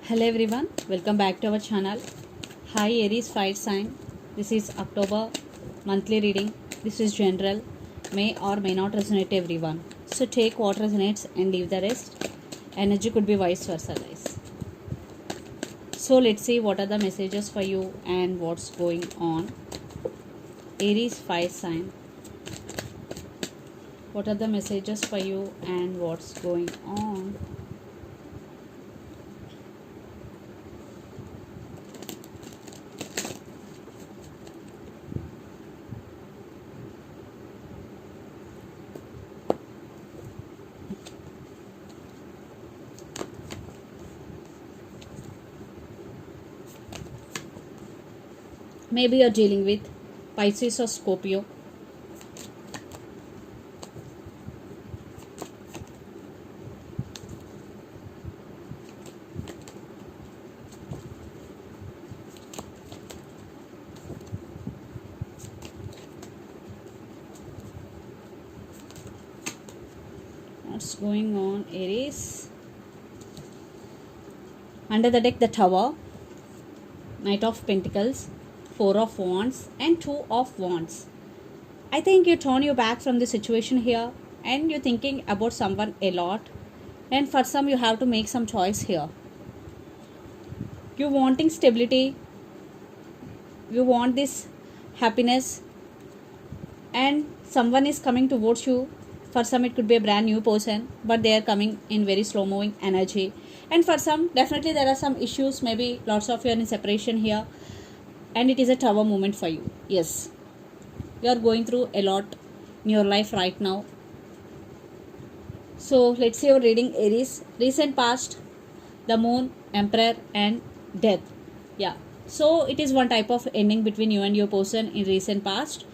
Hello everyone, welcome back to our channel. Hi Aries fire sign. This is October monthly reading. This is general, may or may not resonate everyone. So take what resonates and leave the rest. Energy could be vice versa, guys. So let's see what are the messages for you and what's going on. Aries fire sign. What are the messages for you and what's going on? Maybe you're dealing with Pisces or Scorpio. What's going on, Aries? Under the deck, the Tower, Knight of Pentacles, Four of Wands and Two of Wands. I think you turn your back from the situation here and you're thinking about someone a lot, and for some you have to make some choice here. You're wanting stability, you want this happiness, and someone is coming towards you. For some it could be a brand new person, but they are coming in very slow moving energy, and for some definitely there are some issues, maybe lots of you are in separation here, and it is a Tower moment for you. Yes, you are going through a lot in your life right now. So let's say you're reading Aries, recent past, the Moon, Emperor and Death. Yeah, so it is one type of ending between you and your person in recent past.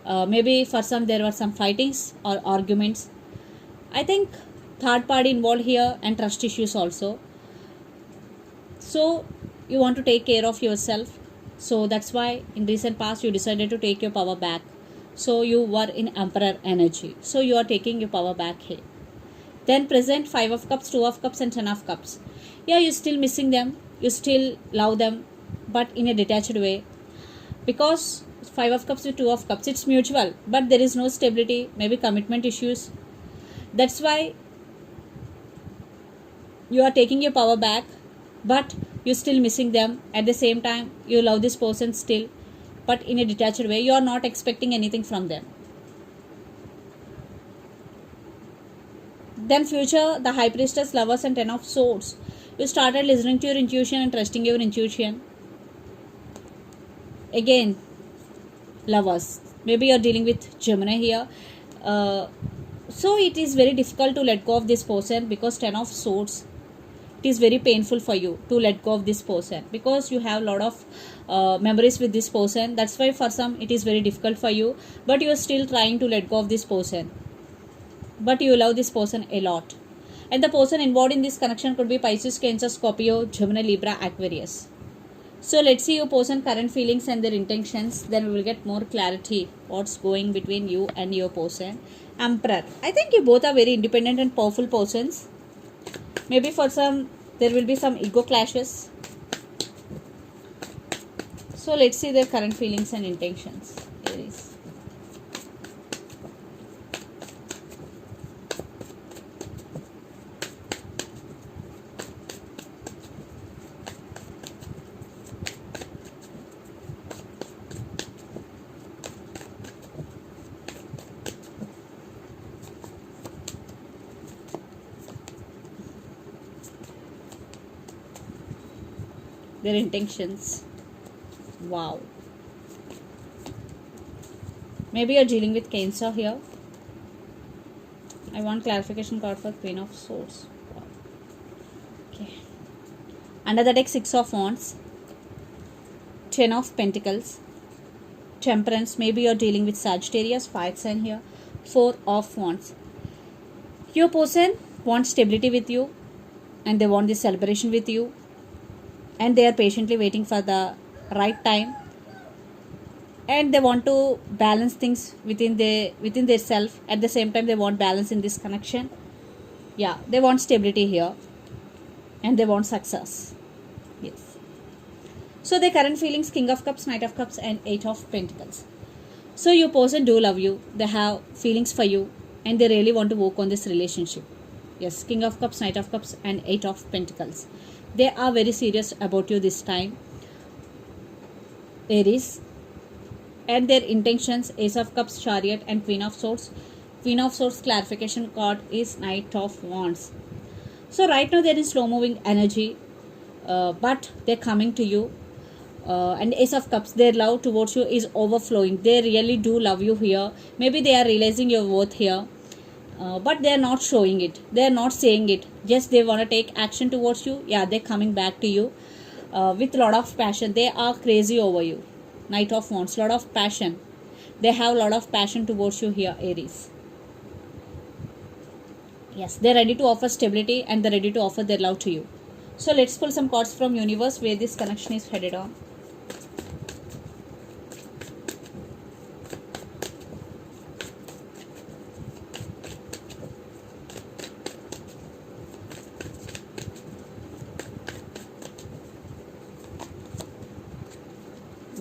Maybe for some there were some fightings or arguments. I think third party involved here and trust issues also. So you want to take care of yourself. So that's why in recent past you decided to take your power back. So you were in Emperor energy. So you are taking your power back here. Then present, Five of Cups, Two of Cups and Ten of Cups. Yeah, you're still missing them. You still love them, but in a detached way. Because Five of Cups with Two of Cups, it's mutual, but there is no stability, maybe commitment issues. That's why you are taking your power back, but you're still missing them. At the same time, you love this person still, but in a detached way. You are not expecting anything from them. Then future, the High Priestess, Lovers and Ten of Swords. You started listening to your intuition and trusting your intuition. Again, Lovers. Maybe you're dealing with Gemini here. So it is very difficult to let go of this person because Ten of Swords, it is very painful for you to let go of this person because you have a lot of memories with this person. That's why for some it is very difficult for you, but you are still trying to let go of this person. But you love this person a lot. And the person involved in this connection could be Pisces, Cancer, Scorpio, Gemini, Libra, Aquarius. So let's see your person current feelings and their intentions. Then we will get more clarity what's going between you and your person. Emperor. I think you both are very independent and powerful persons. Maybe for some there will be some ego clashes. So let's see their current feelings and intentions. Aries. Their intentions. Wow. Maybe you're dealing with Cancer here. I want clarification card for Queen of Swords. Wow. Okay. Under the deck, Six of Wands, Ten of Pentacles, Temperance. Maybe you're dealing with Sagittarius, fire sign here. Four of Wands. Your person wants stability with you and they want this celebration with you. And they are patiently waiting for the right time, and they want to balance things within their self. At the same time they want balance in this connection. Yeah, they want stability here and they want success. Yes. So the current feelings, King of Cups, Knight of Cups, and Eight of Pentacles. So your person do love you. They have feelings for you, and they really want to work on this relationship. Yes, King of Cups, Knight of Cups, and Eight of Pentacles. They are very serious about you this time, Aries. And their intentions, Ace of Cups, Chariot, and Queen of Swords. Queen of Swords clarification card is Knight of Wands. So right now there is slow moving energy, but they're coming to you. And Ace of Cups, their love towards you is overflowing. They really do love you here. Maybe they are realizing your worth here, but they are not showing it. They are not saying it. Just they want to take action towards you. Yeah, they're coming back to you with lot of passion. They are crazy over you. Knight of Wands, lot of passion. They have a lot of passion towards you here, Aries. Yes, they're ready to offer stability and they're ready to offer their love to you. So let's pull some cards from universe where this connection is headed on.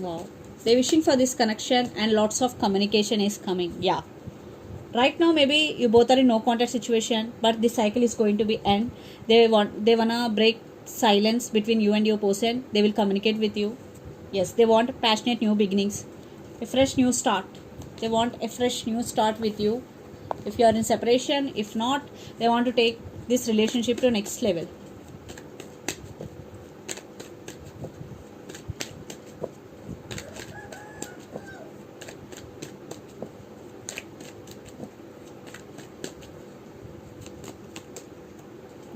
Wow, they're wishing for this connection and lots of communication is coming. Yeah, right now maybe you both are in no contact situation, but this cycle is going to be end. They wanna break silence between you and your person. They will communicate with you. Yes, they want passionate new beginnings, a fresh new start. They want a fresh new start with you. If you are in separation, if not, they want to take this relationship to next level.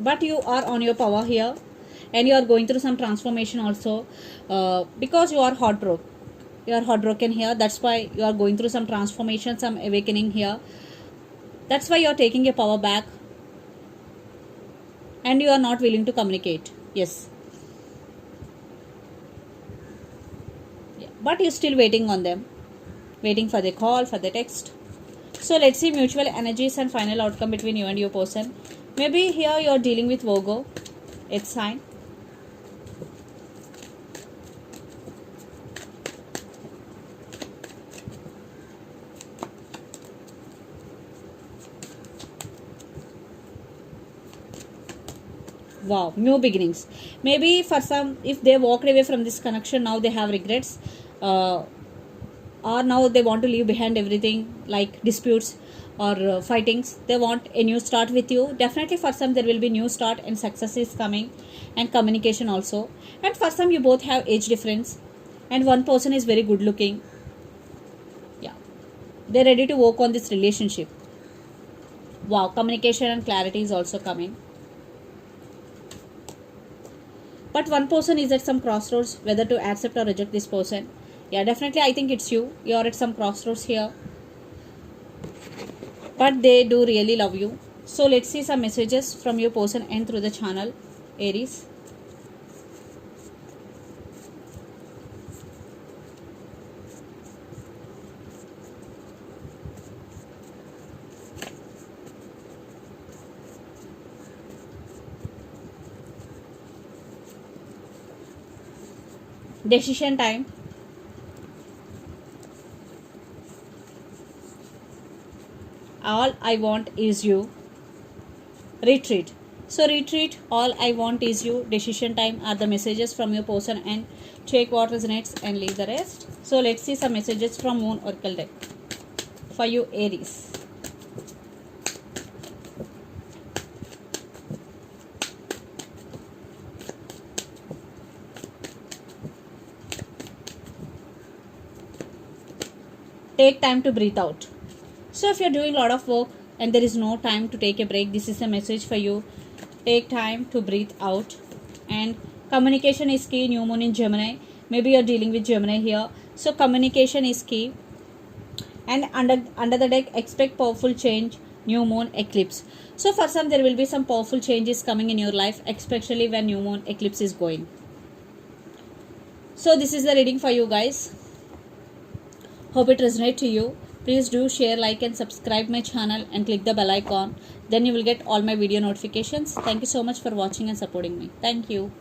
But you are on your power here, and you are going through some transformation also, because you are heartbroken here. That's why you are going through some transformation, some awakening here. That's why you are taking your power back, and you are not willing to communicate. Yes, yeah. But you're still waiting on them, waiting for the call, for the text. So let's see mutual energies and final outcome between you and your person. Maybe here you're dealing with Virgo, it's sign. Wow, new beginnings. Maybe for some, if they walked away from this connection, now they have regrets. Or now they want to leave behind everything like disputes or fightings. They want a new start with you. Definitely for some there will be new start and success is coming, and communication also. And for some you both have age difference, and one person is very good looking. Yeah, they're ready to work on this relationship. Wow, communication and clarity is also coming. But one person is at some crossroads whether to accept or reject this person. Yeah, definitely I think it's you. You're at some crossroads here, but they do really love you. So let's see some messages from your person and through the channel, Aries. Decision time. All I want is you. Retreat. So retreat, all I want is you. Decision time are the messages from your person, and check what resonates and leave the rest. So let's see some messages from Moon Oracle deck for you, Aries. Take time to breathe out. So if you're doing a lot of work and there is no time to take a break, this is a message for you. Take time to breathe out. And communication is key. New moon in Gemini. Maybe you're dealing with Gemini here. So communication is key. And under the deck, expect powerful change. New moon eclipse. So for some there will be some powerful changes coming in your life, especially when new moon eclipse is going. So this is the reading for you guys. Hope it resonates to you. Please do share, like and subscribe my channel and click the bell icon. Then you will get all my video notifications. Thank you so much for watching and supporting me. Thank you.